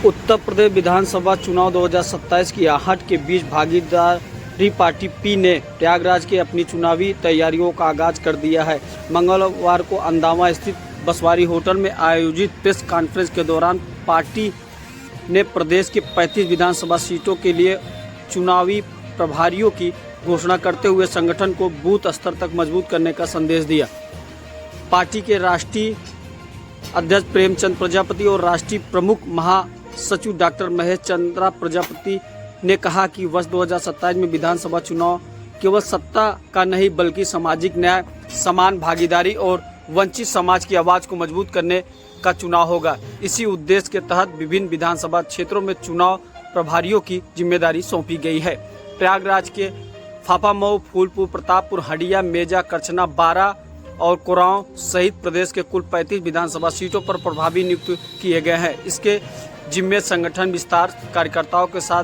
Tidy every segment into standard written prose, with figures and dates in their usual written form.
उत्तर प्रदेश विधानसभा चुनाव 2027 की आहट के बीच भागीदारी पार्टी पी ने प्रयागराज के अपनी चुनावी तैयारियों का आगाज कर दिया है। मंगलवार को अंदावा स्थित बसवारी होटल में आयोजित प्रेस कॉन्फ्रेंस के दौरान पार्टी ने प्रदेश के 35 विधानसभा सीटों के लिए चुनावी प्रभारियों की घोषणा करते हुए संगठन को बूथ स्तर तक मजबूत करने का संदेश दिया। पार्टी के राष्ट्रीय अध्यक्ष प्रेमचंद प्रजापति और राष्ट्रीय प्रमुख महासचिव डॉक्टर महेश चंद्रा प्रजापति ने कहा कि वर्ष 2027 में विधानसभा चुनाव केवल सत्ता का नहीं बल्कि सामाजिक न्याय, समान भागीदारी और वंचित समाज की आवाज को मजबूत करने का चुनाव होगा। इसी उद्देश्य के तहत विभिन्न विधानसभा क्षेत्रों में चुनाव प्रभारियों की जिम्मेदारी सौंपी गई है। प्रयागराज के फाफामऊ, फूलपुर, प्रतापपुर, हंडिया, मेजा, करछना, बारा और कोरांव सहित प्रदेश के कुल 35 विधानसभा सीटों पर प्रभारी नियुक्त किए गए हैं। इसके जिम्मे संगठन विस्तार, कार्यकर्ताओं के साथ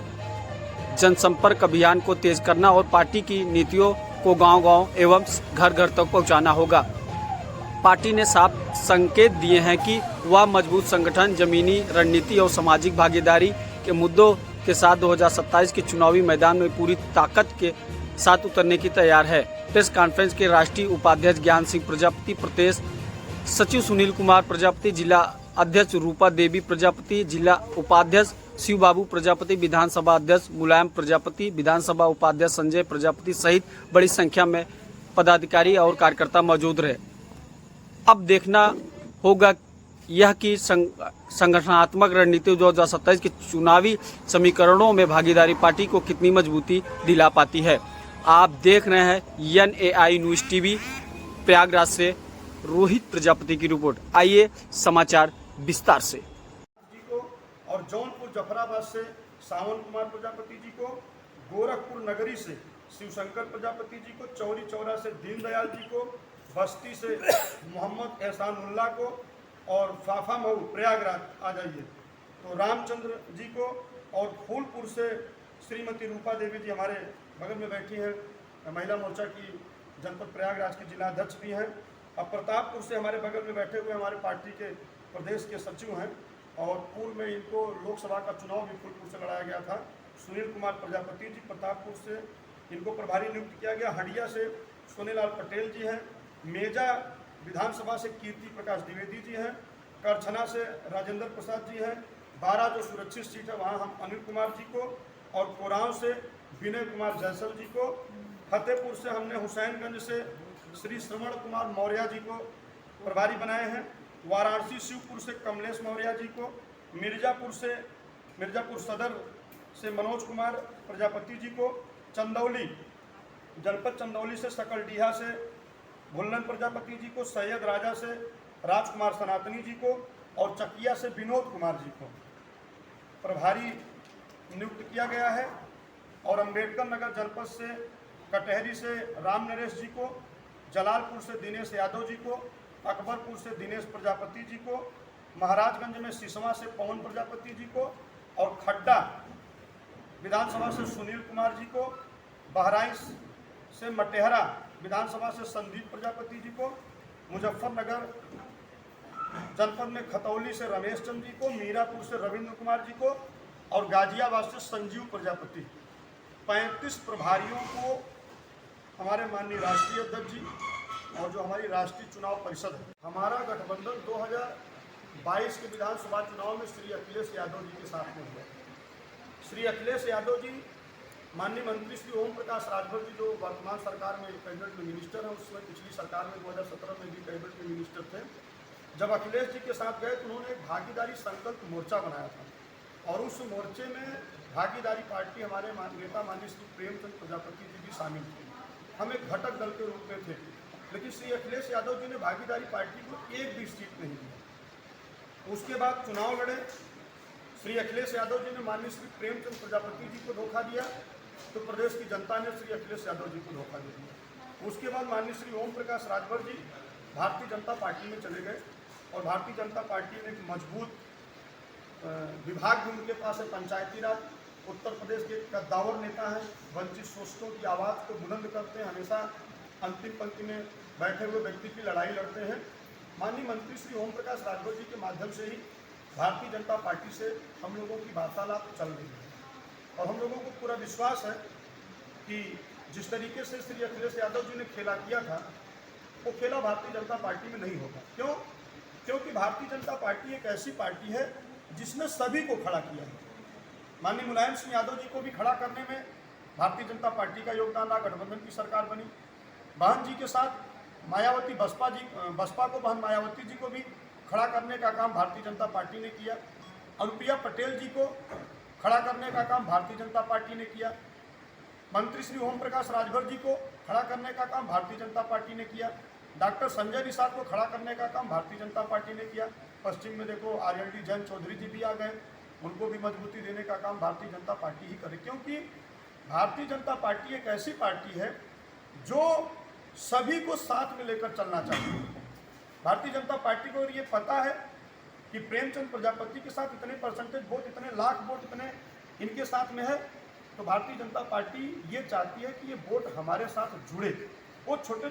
जनसंपर्क अभियान को तेज करना और पार्टी की नीतियों को गांव-गांव एवं घर-घर तक पहुंचाना होगा। पार्टी ने साफ संकेत दिए हैं कि वह मजबूत संगठन, जमीनी रणनीति और सामाजिक भागीदारी के मुद्दों के साथ 2027 के चुनावी मैदान में पूरी ताकत के साथ उतरने की तैयार है। प्रेस कॉन्फ्रेंस के राष्ट्रीय उपाध्यक्ष ज्ञान सिंह प्रजापति, प्रदेश सचिव सुनील कुमार प्रजापति, जिला अध्यक्ष रूपा देवी प्रजापति, जिला उपाध्यक्ष शिव बाबू प्रजापति, विधानसभा अध्यक्ष मुलायम प्रजापति, विधानसभा उपाध्यक्ष संजय प्रजापति सहित बड़ी संख्या में पदाधिकारी और कार्यकर्ता मौजूद रहे। अब देखना होगा यह कि संगठनात्मक रणनीति 2027 के चुनावी समीकरणों में भागीदारी पार्टी को कितनी मजबूती दिला पाती है। आप देख रहे हैं NAI न्यूज़ टीवी। प्रयागराज से रोहित प्रजापति की रिपोर्ट। आइए समाचार विस्तार से। जी को और जौनपुर जफराबाद से सावन कुमार प्रजापति जी को, गोरखपुर नगरी से शिवशंकर प्रजापति जी को, चौरी चौरा से दीनदयाल जी को, बस्ती से मोहम्मद एहसानुल्लाह को और फाफामऊ प्रयागराज आ जाइए तो रामचंद्र जी को, और फूलपुर से श्रीमती रूपा देवी जी हमारे बगल में बैठी हैं, महिला मोर्चा की जनपद प्रयागराज की जिला अध्यक्ष भी हैं। अब प्रतापपुर से हमारे बगल में बैठे हुए हमारे पार्टी के प्रदेश के सचिव हैं और पूर्व में इनको लोकसभा का चुनाव भी फूलपुर से लड़ाया गया था। सुनील कुमार प्रजापति जी प्रतापपुर से, इनको प्रभारी नियुक्त किया गया। हंडिया से सोनेलाल पटेल जी हैं। मेजा विधानसभा से कीर्ति प्रकाश द्विवेदी जी हैं। करछना से राजेंद्र प्रसाद जी हैं। बारा जो सुरक्षित सीट है वहाँ हम अनिल कुमार जी को, और कोरांव से विनय कुमार जैसल जी को। फतेहपुर से हमने हुसैनगंज से श्री श्रवण कुमार मौर्य जी को प्रभारी बनाए हैं। वाराणसी शिवपुर से कमलेश मौर्य जी को, मिर्जापुर सदर से मनोज कुमार प्रजापति जी को, चंदौली जनपद चंदौली से सकलडीहा से भुल्लन प्रजापति जी को, सैयद राजा से राजकुमार सनातनी जी को और चकिया से विनोद कुमार जी को प्रभारी नियुक्त किया गया है। और अंबेडकर नगर जनपद से कटहरी से राम नरेश जी को, जलालपुर से दिनेश यादव जी को, अकबरपुर से दिनेश प्रजापति जी को, महाराजगंज में सिसवा से पवन प्रजापति जी को और खड्डा विधानसभा से सुनील कुमार जी को, बहराइच से मटेहरा विधानसभा से संदीप प्रजापति जी को, मुजफ्फरनगर जनपद में खतौली से रमेश चंद्र जी को, मीरापुर से रविंद्र कुमार जी को और गाजियाबाद से संजीव प्रजापति। 35 प्रभारियों को हमारे माननीय राष्ट्रीय अध्यक्ष जी और जो हमारी राष्ट्रीय चुनाव परिषद है, हमारा गठबंधन 2022 के विधानसभा चुनाव में श्री अखिलेश यादव जी के साथ में हुआ। श्री अखिलेश यादव जी माननीय मंत्री श्री ओम प्रकाश राजभर जी जो वर्तमान सरकार में कैबिनेट में मिनिस्टर हैं, उसमें पिछली सरकार में 2017 में भी कैबिनेट में मिनिस्टर थे। जब अखिलेश जी के साथ गए तो उन्होंने एक भागीदारी संकल्प मोर्चा बनाया था और उस मोर्चे में भागीदारी पार्टी हमारे नेता माननीय श्री प्रेमचंद प्रजापति जी भी शामिल थे। हम एक घटक दल के रूप में थे, लेकिन श्री अखिलेश यादव जी ने भागीदारी पार्टी को एक भी सीट नहीं दी। उसके बाद चुनाव लड़े। श्री अखिलेश यादव जी ने माननीय श्री प्रेमचंद प्रजापति जी को धोखा दिया तो प्रदेश की जनता ने श्री अखिलेश यादव जी को धोखा दे दिया। उसके बाद माननीय श्री ओम प्रकाश राजभर जी भारतीय जनता पार्टी में चले गए और भारतीय जनता पार्टी ने एक मजबूत विभाग भी उनके पास है, पंचायती राज। उत्तर प्रदेश के कद्दावर नेता हैं, वंचित शोषकों की आवाज़ को बुलंद करते हैं, हमेशा अंतिम पंक्ति में बैठे हुए व्यक्ति की लड़ाई लड़ते हैं। माननीय मंत्री श्री ओम प्रकाश राजभर जी के माध्यम से ही भारतीय जनता पार्टी से हम लोगों की वार्तालाप चल रही है और हम लोगों को पूरा विश्वास है कि जिस तरीके से श्री अखिलेश यादव जी ने खेला किया था वो खेला भारतीय जनता पार्टी में नहीं होगा। क्यों? क्योंकि भारतीय जनता पार्टी एक ऐसी पार्टी है जिसने सभी को खड़ा किया है। माननीय मुलायम सिंह यादव जी को भी खड़ा करने में भारतीय जनता पार्टी का योगदान रहा, गठबंधन की सरकार बनी। बहन जी के साथ मायावती बसपा को बहन मायावती जी को भी खड़ा करने का काम भारतीय जनता पार्टी ने किया। अनुप्रिया पटेल जी को खड़ा करने का काम भारतीय जनता पार्टी ने किया। मंत्री श्री ओम प्रकाश राजभर जी को खड़ा करने का काम भारतीय जनता पार्टी ने किया। डॉक्टर संजय निषाद को खड़ा करने का काम भारतीय जनता पार्टी ने किया। पश्चिम में देखो आरएलडी जैन चौधरी जी भी आ गए, उनको भी मजबूती देने का काम भारतीय जनता पार्टी ही करे। क्योंकि भारतीय जनता पार्टी एक ऐसी पार्टी है जो सभी को साथ में लेकर चलना चाहती है। भारतीय जनता पार्टी को ये पता है कि प्रेमचंद प्रजापति के साथ इतने परसेंटेज वोट, इतने लाख वोट इतने इनके साथ में है, तो भारतीय जनता पार्टी ये चाहती है कि ये वोट हमारे साथ जुड़े। वो छोटे